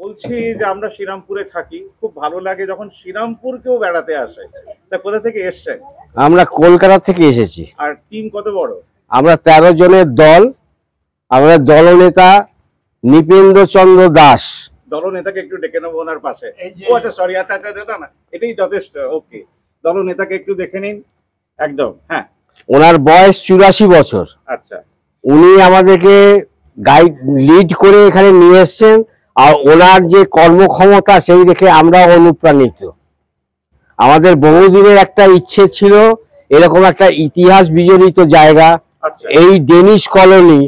বলছি যে আমরা শ্রীরামপুরে থাকি, খুব ভালো লাগে যখন শ্রীরামপুর কেউ বেড়াতে আসে। তা কোথা থেকে এসছেন? আমরা কলকাতা থেকে এসেছি। আর টিম কত বড়? আমরা 13 জনের দল। আমাদের দলনেতা নৃপেন্দ্র চন্দ্র দাস। দলনেতাকে একটু ডেকে নেবো ওনার পাশে। ও আচ্ছা, সরি, আচ্ছা আচ্ছা আচ্ছা, না এটাই যথেষ্ট। ওকে, দলনেতাকে একটু দেখে নিন। একদম, হ্যাঁ। ওনার বয়স 84 বছর। আচ্ছা, উনি আমাদেরকে গাইড লিড করে এখানে নিয়ে এসছেন। আর ওনার যে কর্মক্ষমতা সেই দেখে আমরা অনুপ্রাণিত। আমাদের বহুদিনের একটা ইচ্ছে ছিল এরকম একটা ইতিহাস বিজড়িত জায়গা, আচ্ছা, এই ডেনিশ কলোনি,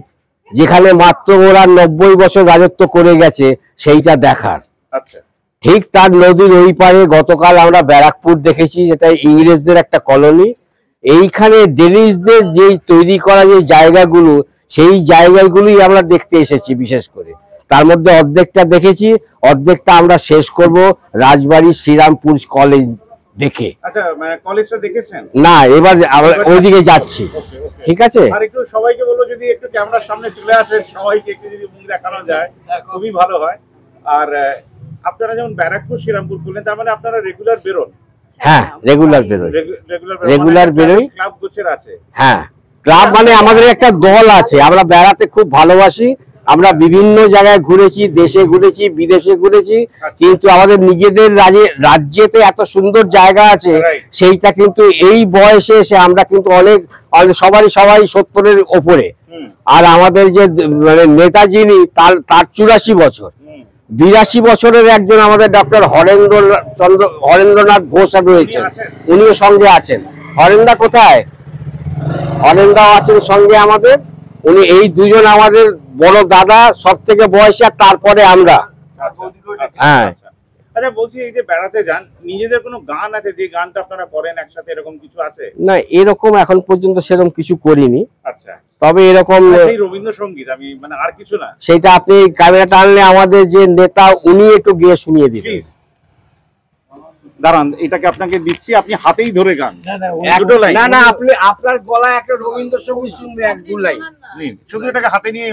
যেখানে মাত্র ওরা 90 বছর রাজত্ব করে গেছে সেইটা দেখার। আচ্ছা, ঠিক তার নদীর ওই পারে গতকাল আমরা ব্যারাকপুর দেখেছি, যেটা ইংরেজদের একটা কলোনি। এইখানে ডেনিশদের যেই তৈরি করা যে জায়গাগুলো, সেই জায়গাগুলোই আমরা দেখতে এসেছি বিশেষ করে। তার মধ্যে অর্ধেকটা দেখেছি, অর্ধেকটা আমরা শেষ করব রাজবাড়ী শ্রীরামপুর কলেজ দেখে। আচ্ছা, মানে কলেজটা দেখেছেন? না, এবার আমরা ওইদিকে যাচ্ছি। ওকে, ওকে। ঠিক আছে। আর একটু সবাইকে বলবো যদি একটু ক্যামেরার সামনে চলে আসে, সবাইকে একটু যদি মুখ দেখানো যায় খুবই ভালো হয়। আর আপনারা যেমন ব্যারাকপুর শ্রীরামপুর করলেন, তার মানে আপনারা রেগুলার বেরোন? হ্যাঁ, রেগুলার বেরোই। রেগুলার বেরোই। ক্লাব গোছের আছে? হ্যাঁ, ক্লাব মানে আমাদের একটা দল আছে। আমরা বেড়াতে খুব ভালোবাসি। আমরা বিভিন্ন জায়গায় ঘুরেছি, দেশে ঘুরেছি, বিদেশে ঘুরেছি, কিন্তু আমাদের নিজেদের রাজ্যেতে এত সুন্দর জায়গা আছে, সেইটা কিন্তু এই বয়সে এসে আমরা কিন্তু অনেক সবাই 70-এর ওপরে। আর আমাদের যে মানে নেতা যিনি, তার 84 বছর। 82 বছরের একজন আমাদের ডক্টর হরেন্দ্রনাথ ঘোষ রয়েছেন, উনিও সঙ্গে আছেন। হরেন্দা কোথায়? হরেন্দাও আছেন সঙ্গে আমাদের। উনি এই দুজন আমাদের বড় দাদা, সব থেকে বয়সী, আর তারপরে আমরা। হ্যাঁ। আচ্ছা, বলছি এই যে বেড়াতে যান, নিজেদের কোনো গান আছে যে গানটা আপনারা করেন একসাথে, এরকম কিছু আছে? না, এরকম এখন পর্যন্ত সেরকম কিছু করিনি। আচ্ছা, তবে এরকম সেই রবীন্দ্রসঙ্গীত, আমি মানে আর কিছু না, সেটা আপনি ক্যামেরাটা আনলে আমাদের যে নেতা উনি একটু গিয়ে শুনিয়ে দিবেন। দাঁড়ান, এটাকে আপনাকে দিচ্ছি, আপনি হাতেই ধরে গান। না না, আপনি আপনার গলায় একটা রবীন্দ্রসঙ্গীত শুনবে, 1-2 লাইন নিন, শুধু এটাকে হাতে নিয়ে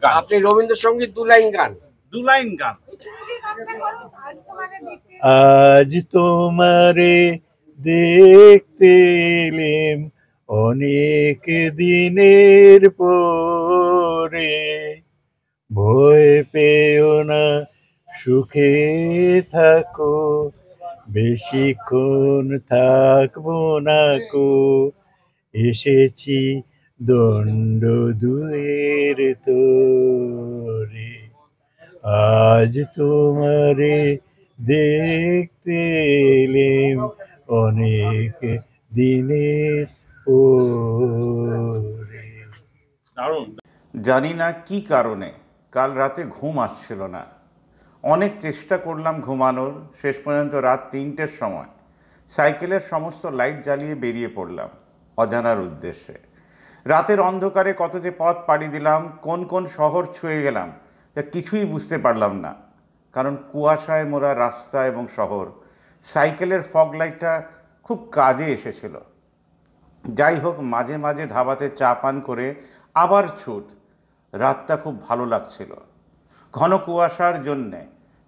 গান। আপনি রবীন্দ্রসঙ্গীত 2 লাইন গান। 2 লাইন গান। আজ তোমারে দেখতে এলেম অনেক দিনের পরে, ভয় পেও না, সুখে থাকো, বেশিক্ষণ থাকবো না কো, এসেছি দণ্ড দুয়ের তোরে, আজ তোমারে দেখতে এলেম অনেক দিনের পরে। দারুণ। জানি না কি কারণে কাল রাতে ঘুম আসছিল না। অনেক চেষ্টা করলাম ঘুমানোর, শেষ পর্যন্ত রাত 3টের সময় সাইকেলের সমস্ত লাইট জ্বালিয়ে বেরিয়ে পড়লাম অজানার উদ্দেশ্যে। রাতের অন্ধকারে কত যে পথ পাড়ি দিলাম, কোন কোন শহর ছুঁয়ে গেলাম তা কিছুই বুঝতে পারলাম না, কারণ কুয়াশায় মোড়া রাস্তা এবং শহর। সাইকেলের ফগ লাইটটা খুব কাজে এসেছিল। যাই হোক, মাঝে মাঝে ধাবাতে চা পান করে আবার ছুট। রাতটা খুব ভালো লাগছিল। ঘন কুয়াশার জন্যে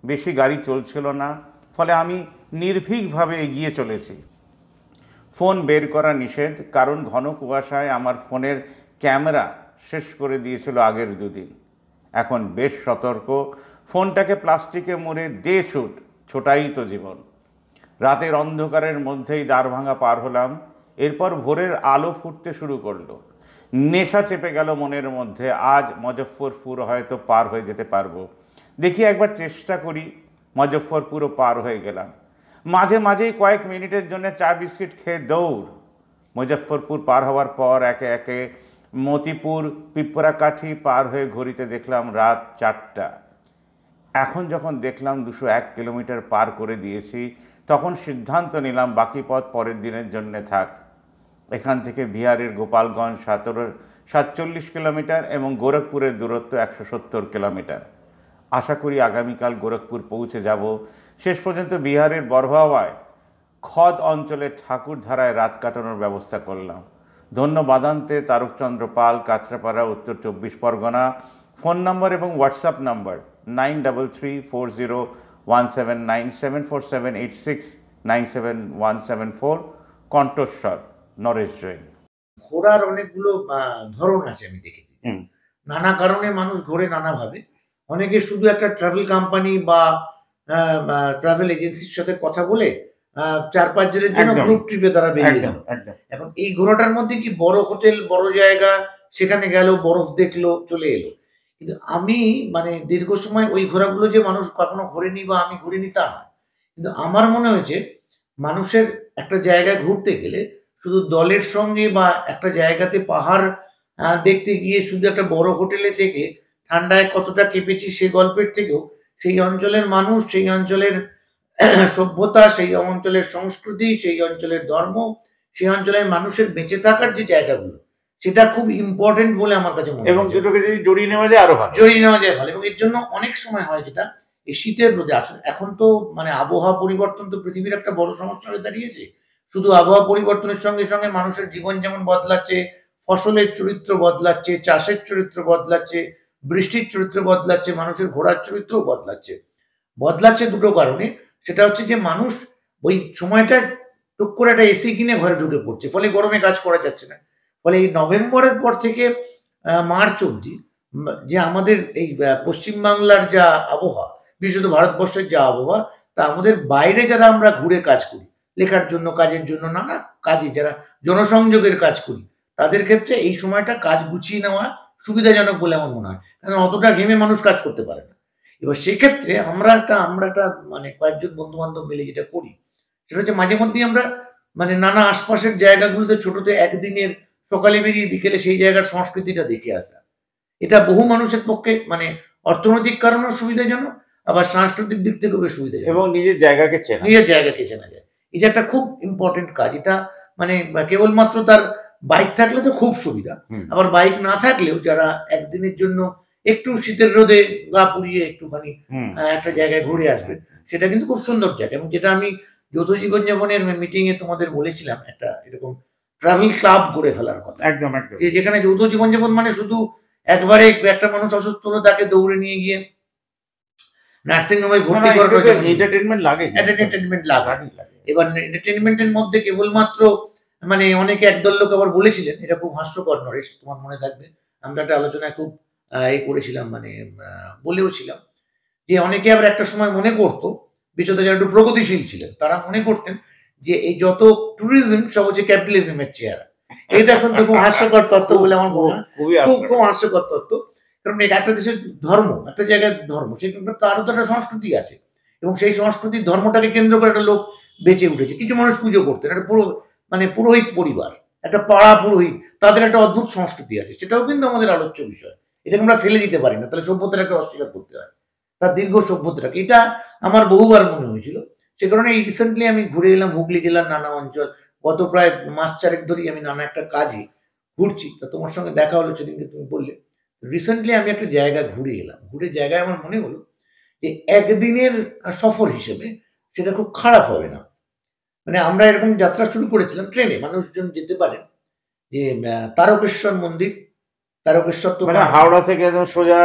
বেশি গাড়ি চলছিল না, ফলে আমি নির্ভীকভাবে এগিয়ে চলেছি। ফোন বের করা নিষেধ, কারণ ঘন কুয়াশায় আমার ফোনের ক্যামেরা শেষ করে দিয়েছিল আগের 2 দিন। এখন বেশ সতর্ক, ফোনটাকে প্লাস্টিকে মুড়ে দে ছুট, ছোটাই তো জীবন। রাতের অন্ধকারের মধ্যেই দ্বারভাঙা পার হলাম। এরপর ভোরের আলো ফুটতে শুরু করলো। নেশা চেপে গেল মনের মধ্যে, আজ মুজফ্ফরপুর হয়তো পার হয়ে যেতে পারবো। দেখি একবার চেষ্টা করি। মুজফ্ফরপুরও পার হয়ে গেলাম। মাঝে মাঝেই কয়েক মিনিটের জন্য চা বিস্কিট খেয়ে দৌড়। মুজফ্ফরপুর পার হওয়ার পর একে একে মতিপুর, পিঁপড়াকাঠি পার হয়ে ঘড়িতে দেখলাম রাত 4টা। এখন যখন দেখলাম 201 কিলোমিটার পার করে দিয়েছি, তখন সিদ্ধান্ত নিলাম বাকি পথ পরের দিনের জন্য থাক। এখান থেকে বিহারের গোপালগঞ্জ 47 কিলোমিটার এবং গোরখপুরের দূরত্ব 170 কিলোমিটার। আশা করি আগামীকাল গোরখপুর পৌঁছে যাব। শেষ পর্যন্ত বিহারের বড়হাওয়ায় খদ অঞ্চলের ঠাকুরধারায় রাত কাটানোর ব্যবস্থা করলাম। ধন্যবাদান্তে তারকচন্দ্র পাল, কাঁচরাপাড়া, উত্তর 24 পরগনা। ফোন নম্বর এবং হোয়াটসঅ্যাপ নাম্বার 934017974786971774 কণ্ঠস্বর নরেশ জৈন। ঘোরার অনেকগুলো ধরন আছে আমি দেখেছি। নানা কারণে মানুষ ঘোরে নানাভাবে। অনেকে শুধু একটা ট্রাভেল কোম্পানি বা ট্রাভেল এজেন্সির সাথে কথা বলে 4-5 জনের জন্য গ্রুপ ট্রিপে তারা বেরিয়ে গেল। এখন এই ঘোরাটার মধ্যে কি বড় হোটেল, বড় জায়গা, সেখানে গেল, বরফ দেখলো, চলে এলো। কিন্তু আমি মানে দীর্ঘ সময় ওই ঘোরাগুলো যে মানুষ কখনো ঘোরেনি বা আমি ঘুরিনি তা না। কিন্তু আমার মনে হয়েছে মানুষের একটা জায়গায় ঘুরতে গেলে শুধু দলের সঙ্গে বা একটা জায়গাতে পাহাড় দেখতে গিয়ে শুধু একটা বড় হোটেলে থেকে ঠান্ডায় কতটা কেঁপেছি সে গল্পের থেকেও সেই অঞ্চলের মানুষ, সেই অঞ্চলের সভ্যতা, সেই অঞ্চলের সংস্কৃতি, সেই অঞ্চলের ধর্ম, সেই অঞ্চলের মানুষের বেঁচে থাকার যে জায়গাগুলো, সেটা খুব ইম্পর্টেন্ট বলে আমার কাছে মনে হয়। এবং দুটোকে যদি জড়িয়ে নেওয়া যায় আরো ভালো, জড়িয়ে নেওয়া যায় ভালো। এবং এর জন্য অনেক সময় হয় যেটা এই শীতের রোদে এখন তো মানে আবহাওয়া পরিবর্তন তো পৃথিবীর একটা বড় সমস্যা হয়ে দাঁড়িয়েছে। শুধু আবহাওয়া পরিবর্তনের সঙ্গে সঙ্গে মানুষের জীবন যেমন বদলাচ্ছে, ফসলের চরিত্র বদলাচ্ছে, চাষের চরিত্র বদলাচ্ছে, বৃষ্টির চরিত্র বদলাচ্ছে, মানুষের ঘোরার চরিত্রও বদলাচ্ছে দুটো কারণে। সেটা হচ্ছে যে মানুষ ওই সময়টা টুক করে একটা এসি কিনে ঘরে ঢুকে পড়ছে, ফলে গরমে কাজ করা যাচ্ছে না। ফলে এই নভেম্বরের পর থেকে মার্চ অবধি যে আমাদের এই পশ্চিমবাংলার যা আবহাওয়া, বিশেষত ভারতবর্ষের যা আবহাওয়া, তা আমাদের বাইরে যারা আমরা ঘুরে কাজ করি, লেখার জন্য, কাজের জন্য, নানা কাজে যারা জনসংযোগের কাজ করি, তাদের ক্ষেত্রে এই সময়টা কাজ গুছিয়ে নেওয়া সুবিধাজনক বলে আমার মনে হয়। কারণ অতটা ঘেমে মানুষ কাজ করতে পারে না। এবার সেক্ষেত্রে আমরা একটা মানে কয়েকজন বন্ধু বান্ধব মিলে যেটা করি, সেটা হচ্ছে মাঝে মধ্যেই আমরা মানে নানা আশপাশের জায়গাগুলোতে ছোটতে একদিনের সকালে বেরিয়ে বিকেলে সেই জায়গার সংস্কৃতিটা দেখে আসা। এটা বহু মানুষের পক্ষে মানে অর্থনৈতিক কারণেও সুবিধাজনক, আবার সাংস্কৃতিক দিক থেকেও বেশ সুবিধাজনক, এবং নিজের জায়গাকে চেনা যায়। এটা একটা খুব ইম্পর্টেন্ট কাজ। এটা মানে কেবলমাত্র তার বাইক থাকলে তো খুব সুবিধা, আবার বাইক না থাকলেও যারা একদিনের জন্য একটু শীতের রোদে গা পুড়িয়ে একটুখানি একটা জায়গায় ঘুরে আসবে, সেটা কিন্তু খুব সুন্দর জায়গা। এবং যেটা আমি যৌথ জীবনযাপনের মিটিং এ তোমাদের বলেছিলাম, একটা এরকম ট্রাভেল ক্লাব করে ফেলার কথা। একদম যেখানে যৌথ জীবনযাপন মানে শুধু একবারে একটা মানুষ অসুস্থ হলো তাকে দৌড়ে নিয়ে গিয়ে নার্সিং হোমে ভর্তি করাটা এন্টারটেইনমেন্ট লাগে। এবার এন্টারটেইনমেন্টের মধ্যে কেবলমাত্র মানে অনেকে একদল লোক আবার বলেছিলেন, এটা খুব হাস্যকর নরেশ, তোমার মনে থাকবে, আমরা একটা আলোচনায় খুব করেছিলাম, মানে বলেও ছিলাম যে অনেকে আবার একটা সময় মনে করতো, বিশেষত যারা একটু প্রগতিশীল ছিলেন, তারা মনে করতেন যে এই যত ট্যুরিজম সব হচ্ছে ক্যাপিটালিজমের চেহারা। এটা এখন তো খুব হাস্যকর তত্ত্ব বলে আমার মনে হয়, খুব হাস্যকর তত্ত্ব। কারণ একটা দেশের ধর্ম, একটা জায়গার ধর্ম, সেখানে তারও তো একটা সংস্কৃতি আছে, এবং সেই সংস্কৃতির ধর্মটাকে কেন্দ্র করে একটা লোক বেঁচে উঠেছে। কিছু মানুষ পুজো করতেন, একটা পুরো মানে পুরোহিত পরিবার, একটা পাড়া পুরোহিত, তাদের একটা অদ্ভুত সংস্কৃতি আছে, সেটাও কিন্তু আমাদের আলোচ্য বিষয়। এটাকে আমরা ফেলে দিতে পারি না, তাহলে সভ্যতাটাকে অস্বীকার করতে হয়, তার দীর্ঘ সভ্যতাটাকে। এটা আমার বহুবার মনে হয়েছিল। সে কারণে এই রিসেন্টলি আমি ঘুরে এলাম হুগলি জেলার নানা অঞ্চল। গত প্রায় মাস 4 ধরেই আমি নানা একটা কাজে ঘুরছি। তা তোমার সঙ্গে দেখা হলো সেদিনকে, তুমি বললে রিসেন্টলি আমি একটা জায়গা ঘুরে এলাম। জায়গায় আমার মনে হলো যে একদিনের সফর হিসেবে সেটা খুব খারাপ হবে না। মানে আমরা এরকম যাত্রা শুরু করেছিলাম ট্রেনে, মানুষজন যেতে পারে, যে তারকেশ্বর মন্দির, তারকেশ্বর তো মানে হাওড়া থেকে সোজা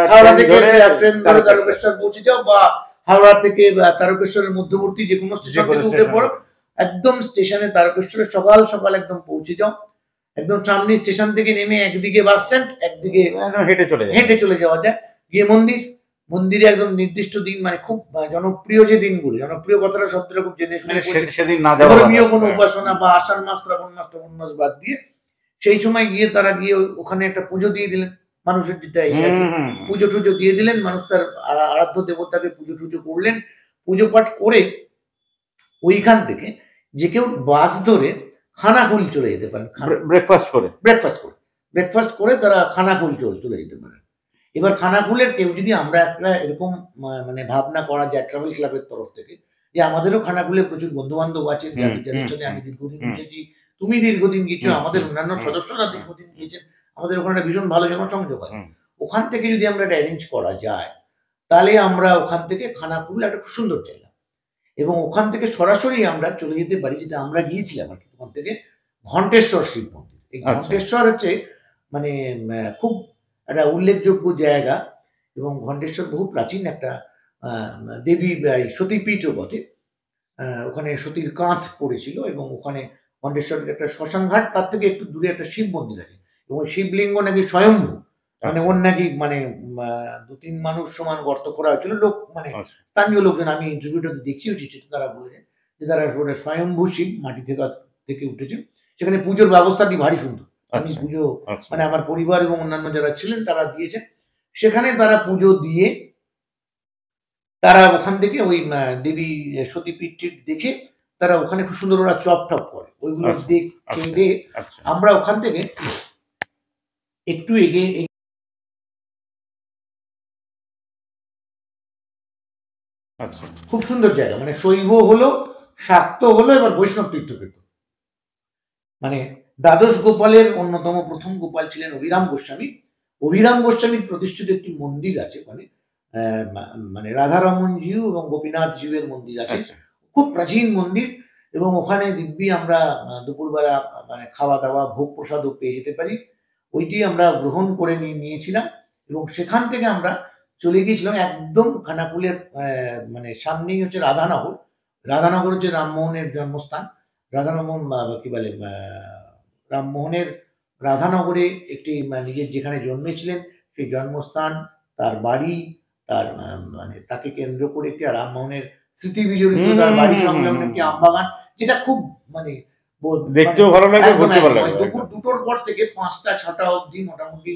ট্রেন ধরে তারকেশ্বর পৌঁছে যাও, বা হাওড়া থেকে তারকেশ্বরের মধ্যবর্তী যে কোনো স্টেশন থেকে উঠে পড়ো, একদম স্টেশনে তারকেশ্বরে সকাল সকাল একদম পৌঁছে যাও। একদম সামনে স্টেশন থেকে নেমে একদিকে বাস স্ট্যান্ড, একদিকে হেঁটে চলে যাওয়া যায়, গিয়ে মন্দিরে একদম নির্দিষ্ট দিন, মানে খুব জনপ্রিয় যে দিনগুলো, জনপ্রিয় কথাটা শব্দটা খুব জেনে শুনে, সেদিন না যাওয়া, ধর্মীয় কোনো উপাসনা বা আষাঢ় মাস, শ্রাবণ মাস, শ্রাবণ মাস বাদ দিয়ে সেই সময় গিয়ে তারা গিয়ে ওখানে একটা পুজো দিয়ে দিলেন। মানুষের যেটা পুজো টুজো দিয়ে দিলেন, মানুষ তার আরাধ্য দেবতাকে পুজো টুজো করলেন। পুজো পাঠ করে ওইখান থেকে যে কেউ বাস ধরে খানাকুল চলে যেতে পারেন, ব্রেকফাস্ট করে তারা খানাকুল চলে যেতে পারেন। এবার খানাকুলের কেউ যদি, আমরা একটা এরকম মানে ভাবনা করা যায় ট্রাভেল ক্লাবের তরফ থেকে, যে আমাদেরও খানাকুলে প্রচুর বন্ধু বান্ধব আছেন, যাদের সাথে আমি দীর্ঘদিন গিয়েছি, তুমি দীর্ঘদিন গিয়েছো, আমাদের অন্যান্য সদস্যরা দীর্ঘদিন গিয়েছেন, আমাদের ওখানে একটা ভীষণ ভালো জনসংযোগ হয়। ওখান থেকে যদি আমরা একটা অ্যারেঞ্জ করা যায়, তাহলে আমরা ওখান থেকে খানাকুল একটা খুব সুন্দর জায়গা, এবং ওখান থেকে সরাসরি আমরা চলে যেতে পারি, যেটা আমরা গিয়েছিলাম আর কি, ওখান থেকে ঘণ্টেশ্বর শিব মন্দির। এই ঘণ্টেশ্বর হচ্ছে মানে খুব একটা উল্লেখযোগ্য জায়গা, এবং ঘণ্টেশ্বর বহু প্রাচীন একটা দেবী সতীপীঠও বটে। ওখানে সতীর কাঁধ পড়েছিল এবং ওখানে ঘণ্টেশ্বরের একটা শ্মশানঘাট, তার থেকে একটু দূরে একটা শিব মন্দির আছে এবং শিবলিঙ্গ নাকি স্বয়ম্ভু, মানে ওর নাকি মানে 2-3 মানুষ সমান গর্ত করা হয়েছিল। লোক মানে স্থানীয় লোকজন, আমি ইন্টারভিউটাতে দেখিয়েছি, তারা বলেছেন যে তারা ওটা স্বয়ম্ভু শিব মাটি থেকে উঠেছে। সেখানে পুজোর ব্যবস্থাটি ভারী সুন্দর। আমি পুজো মানে আমার পরিবার এবং অন্যান্য যারা ছিলেন তারা দিয়েছেন। সেখানে তারা পুজো দিয়ে তারা ওখান থেকে ওই দেবী সতীপীঠটি দেখে তারা ওখানে খুব সুন্দর ওরা চপ টপ করে, ওইগুলো দেখে আমরা ওখান থেকে একটু এগিয়ে খুব সুন্দর জায়গা, মানে শৈব হলো, শাক্ত হলো, এবার বৈষ্ণব তীর্থ পেত। মানে দ্বাদশ গোপালের অন্যতম প্রথম গোপাল ছিলেন অভিরাম গোস্বামী। অভিরাম গোস্বামীর প্রতিষ্ঠিত একটি মন্দির আছে ওখানে, মানে রাধারমন জিউ এবং গোপীনাথ জিউয়ের মন্দির আছে, খুব প্রাচীন মন্দির। এবং ওখানে দিব্যি আমরা দুপুরবেলা মানে খাওয়া দাওয়া ভোগ প্রসাদও পেয়ে যেতে পারি, ওইটি আমরা গ্রহণ করে নিয়েছিলাম। এবং সেখান থেকে আমরা চলে গিয়েছিলাম একদম খানাকুলের মানে সামনেই হচ্ছে রাধানগর। রাধানগর হচ্ছে রামমোহনের জন্মস্থান। রাধারমন কি বলে রামমোহনের রাধানগরে একটি নিজের যেখানে জন্মেছিলেন সেই জন্মস্থান, তার বাড়ি, তার মানে তাকে কেন্দ্র করে একটি রামমোহনের স্মৃতি বিজড়িত তার বাড়ি সংলগ্ন একটি আমবাগান, যেটা খুব মানে দেখতেও ভালো লাগে, ঘুরতে ভালো লাগে। দুপুর 2টোর পর থেকে 5টা-6টা অবধি মোটামুটি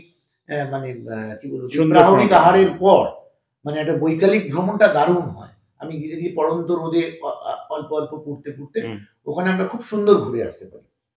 মানে কি বলবো প্রাহরিক আহারের পর মানে একটা বৈকালিক ভ্রমণটা দারুণ হয়। আমি গিয়ে পড়ন্ত রোদে অল্প অল্প পড়তে ওখানে আমরা খুব সুন্দর ঘুরে আসতে পারি।